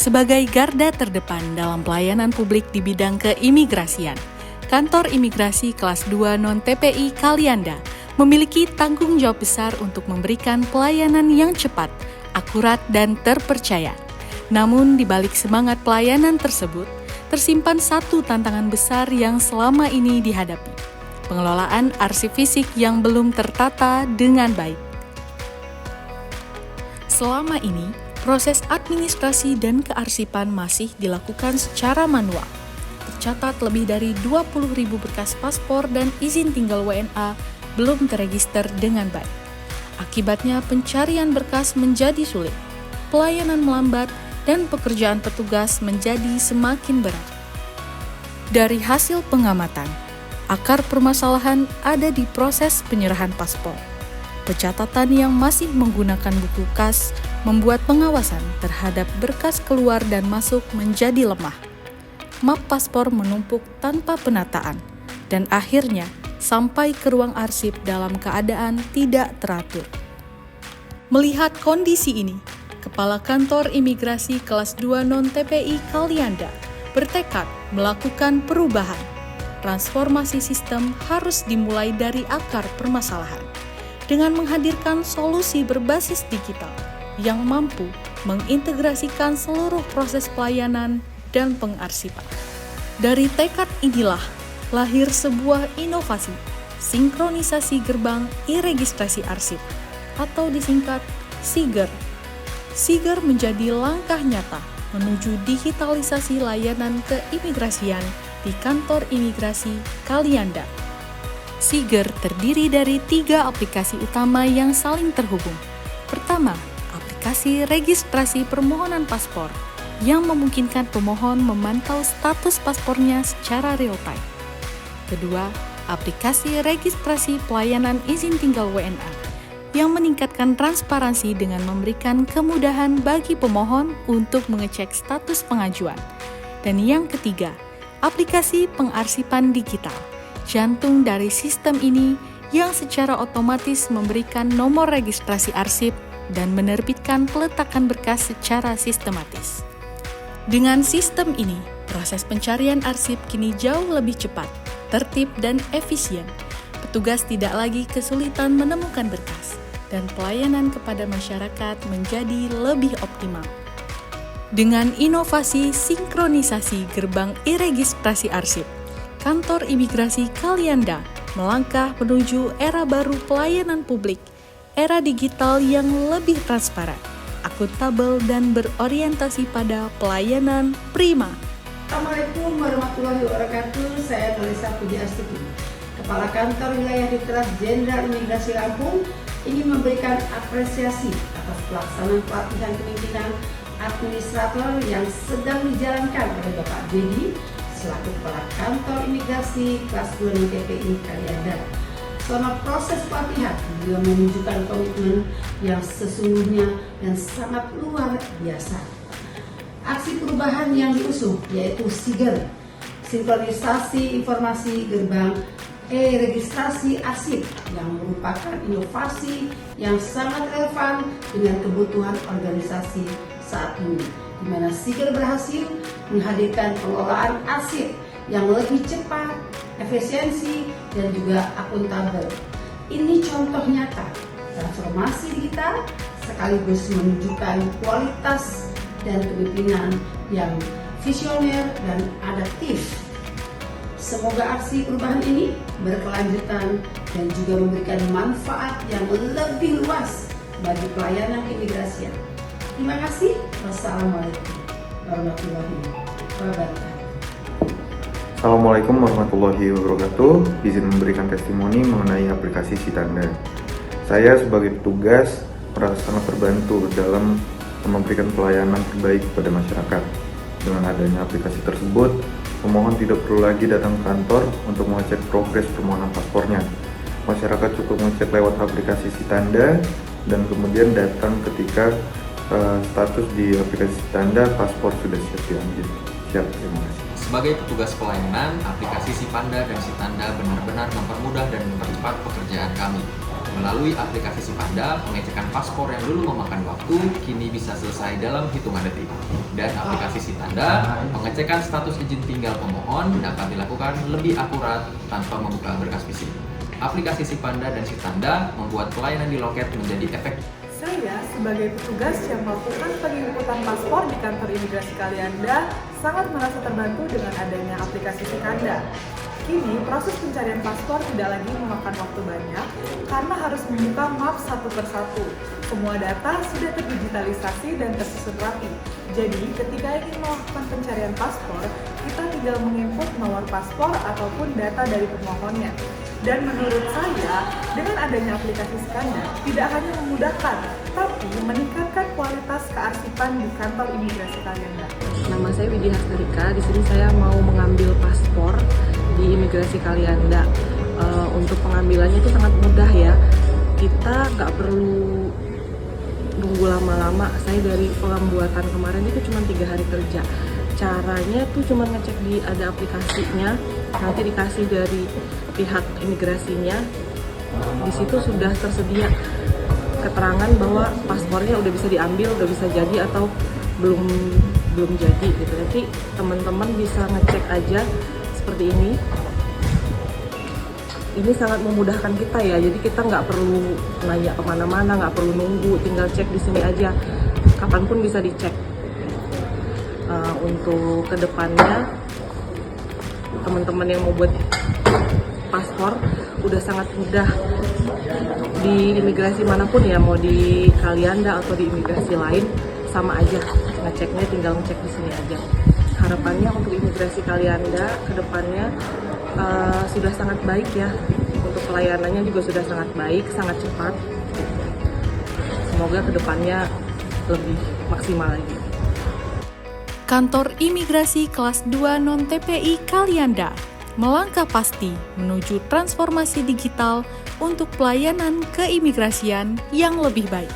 Sebagai garda terdepan dalam pelayanan publik di bidang keimigrasian, Kantor Imigrasi Kelas 2 Non-TPI Kalianda memiliki tanggung jawab besar untuk memberikan pelayanan yang cepat, akurat, dan terpercaya. Namun, di balik semangat pelayanan tersebut, tersimpan satu tantangan besar yang selama ini dihadapi: pengelolaan arsip fisik yang belum tertata dengan baik. Selama ini, proses administrasi dan kearsipan masih dilakukan secara manual. Tercatat lebih dari 20.000 berkas paspor dan izin tinggal WNA belum terregister dengan baik. Akibatnya pencarian berkas menjadi sulit, pelayanan melambat, dan pekerjaan petugas menjadi semakin berat. Dari hasil pengamatan, akar permasalahan ada di proses penyerahan paspor. Pencatatan yang masih menggunakan buku kas membuat pengawasan terhadap berkas keluar dan masuk menjadi lemah. Map paspor menumpuk tanpa penataan, dan akhirnya sampai ke ruang arsip dalam keadaan tidak teratur. Melihat kondisi ini, Kepala Kantor Imigrasi Kelas 2 Non-TPI Kalianda bertekad melakukan perubahan. Transformasi sistem harus dimulai dari akar permasalahan, dengan menghadirkan solusi berbasis digital yang mampu mengintegrasikan seluruh proses pelayanan dan pengarsipan. Dari tekad inilah lahir sebuah inovasi, sinkronisasi gerbang e-registrasi arsip atau disingkat SIGER. SIGER menjadi langkah nyata menuju digitalisasi layanan keimigrasian di Kantor Imigrasi Kalianda. SIGER terdiri dari 3 aplikasi utama yang saling terhubung. Pertama, aplikasi registrasi permohonan paspor yang memungkinkan pemohon memantau status paspornya secara real-time. Kedua, aplikasi registrasi pelayanan izin tinggal WNA yang meningkatkan transparansi dengan memberikan kemudahan bagi pemohon untuk mengecek status pengajuan. Dan yang ketiga, aplikasi pengarsipan digital, jantung dari sistem ini yang secara otomatis memberikan nomor registrasi arsip dan menerbitkan peletakan berkas secara sistematis. Dengan sistem ini, proses pencarian arsip kini jauh lebih cepat, tertib, dan efisien. Petugas tidak lagi kesulitan menemukan berkas, dan pelayanan kepada masyarakat menjadi lebih optimal. Dengan inovasi sinkronisasi gerbang e-registrasi arsip, Kantor Imigrasi Kalianda melangkah menuju era baru pelayanan publik, era digital yang lebih transparan, akuntabel, dan berorientasi pada pelayanan prima. Assalamualaikum warahmatullahi wabarakatuh. Saya Melisa Pujiastuti, Kepala Kantor Wilayah Direktorat Jenderal Imigrasi Lampung, ingin memberikan apresiasi atas pelaksanaan pelatihan kepemimpinan administrator yang sedang dijalankan oleh Bapak Dedi selaku Kepala Kantor Imigrasi Kelas 2 Non-TPI Kalianda. Selama proses pelatihan juga menunjukkan komitmen yang sesungguhnya dan sangat luar biasa. Aksi perubahan yang diusung yaitu SIGER, sinkronisasi informasi gerbang e-registrasi arsip, yang merupakan inovasi yang sangat relevan dengan kebutuhan organisasi saat ini, di mana SIGER berhasil menghadirkan pengelolaan arsip yang lebih cepat, efisiensi, dan juga akuntabel. Ini contoh nyata transformasi digital sekaligus menunjukkan kualitas dan kepemimpinan yang visioner dan adaptif. Semoga aksi perubahan ini berkelanjutan dan juga memberikan manfaat yang lebih luas bagi pelayanan keimigrasian. Terima kasih. Wassalamualaikum warahmatullahi wabarakatuh. Assalamualaikum warahmatullahi wabarakatuh. Izin memberikan testimoni mengenai aplikasi Sitanda. Saya sebagai petugas merasa sangat terbantu dalam memberikan pelayanan terbaik kepada masyarakat. Dengan adanya aplikasi tersebut, pemohon tidak perlu lagi datang ke kantor untuk mengecek progres permohonan paspornya. Masyarakat cukup mengecek lewat aplikasi Sitanda dan kemudian datang ketika status di aplikasi Sitanda paspor sudah siap diambil. Siap, terima kasih. Sebagai petugas pelayanan, aplikasi Sipanda dan Sitanda benar-benar mempermudah dan mempercepat pekerjaan kami. Melalui aplikasi Sipanda, pengecekan paspor yang dulu memakan waktu kini bisa selesai dalam hitungan detik. Dan aplikasi Sitanda, pengecekan status izin tinggal pemohon dapat dilakukan lebih akurat tanpa membuka berkas fisik. Aplikasi Sipanda dan Sitanda membuat pelayanan di loket menjadi efektif. Saya sebagai petugas yang melakukan penginputan paspor di kantor imigrasi Kalianda sangat merasa terbantu dengan adanya aplikasi Sitanda. Kini, proses pencarian paspor tidak lagi memakan waktu banyak karena harus membuka map satu persatu. Semua data sudah terdigitalisasi dan tersusun rapi. Jadi, ketika ingin melakukan pencarian paspor, kita tinggal menginput nomor paspor ataupun data dari pemohonnya. Dan menurut saya, dengan adanya aplikasi Sitanda, tidak hanya memudahkan, tapi meningkatkan kualitas kearsipan di kantor imigrasi Kalianda. Nama saya Widya Hastarika. Di sini saya mau mengambil paspor di imigrasi Kalianda. Untuk pengambilannya itu sangat mudah ya. Kita nggak perlu nunggu lama-lama. Saya dari pembuatan kemarin itu cuma 3 hari kerja. Caranya tuh cuma ngecek ada aplikasinya, nanti dikasih dari pihak imigrasinya. Di situ sudah tersedia keterangan bahwa paspornya udah bisa diambil, udah bisa jadi atau belum jadi gitu. Nanti teman-teman bisa ngecek aja seperti ini. Ini sangat memudahkan kita ya, jadi kita nggak perlu nanya kemana-mana, nggak perlu nunggu, tinggal cek di sini aja, kapanpun bisa dicek. Untuk kedepannya, teman-teman yang mau buat paspor udah sangat mudah di imigrasi manapun ya, mau di Kalianda atau di imigrasi lain sama aja, ngeceknya tinggal ngecek di sini aja. Harapannya untuk imigrasi Kalianda kedepannya sudah sangat baik ya, untuk pelayanannya juga sudah sangat baik, sangat cepat. Semoga kedepannya lebih maksimal lagi. Kantor Imigrasi Kelas 2 Non-TPI Kalianda melangkah pasti menuju transformasi digital untuk pelayanan keimigrasian yang lebih baik.